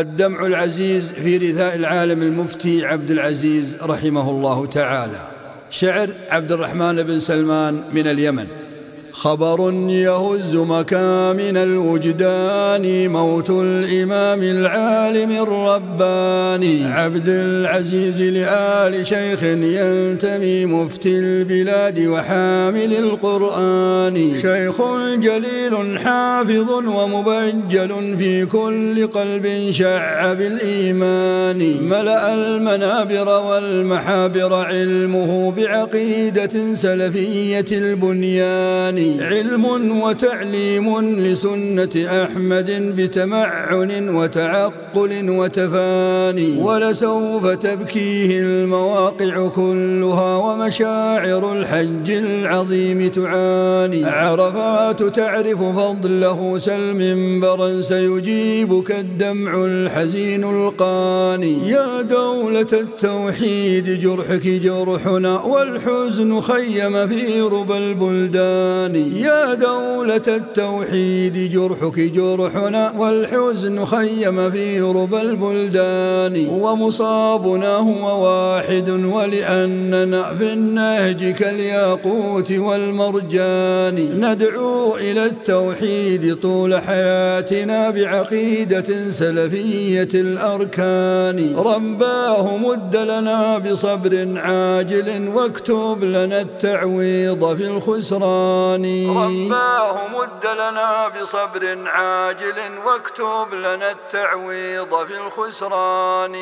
الدمع العزيز في رثاء العالم المفتي عبد العزيز رحمه الله تعالى. شعر عبد الرحمن بن سلمان من اليمن. خبر يهز مكامن الوجدان، موت الإمام العالم الرباني عبد العزيز لآل شيخ ينتمي، مفتي البلاد وحامل القرآن. شيخ جليل حافظ ومبجل، في كل قلب شع بالإيمان. ملأ المنابر والمحابر علمه، بعقيدة سلفية البنيان. علم وتعليم لسنة أحمد، بتمعن وتعقل وتفاني. ولسوف تبكيه المواقع كلها، ومشاعر الحج العظيم تعاني. عرفات تعرف فضله، سل منبرا سيجيبك الدمع الحزين القاني. يا دولة التوحيد جرحك جرحنا، والحزن خيم في ربى البلدان. يا دولة التوحيد جرحك جرحنا، والحزن خيم في ربى البلدان. ومصابنا هو واحد، ولأننا في النهج كالياقوت والمرجان. ندعو إلى التوحيد طول حياتنا، بعقيدة سلفية الأركان. رباه مد لنا بصبر عاجل، واكتب لنا التعويض في الخسران. رباه مد لنا بصبر عاجل، واكتب لنا التعويض في الخسران.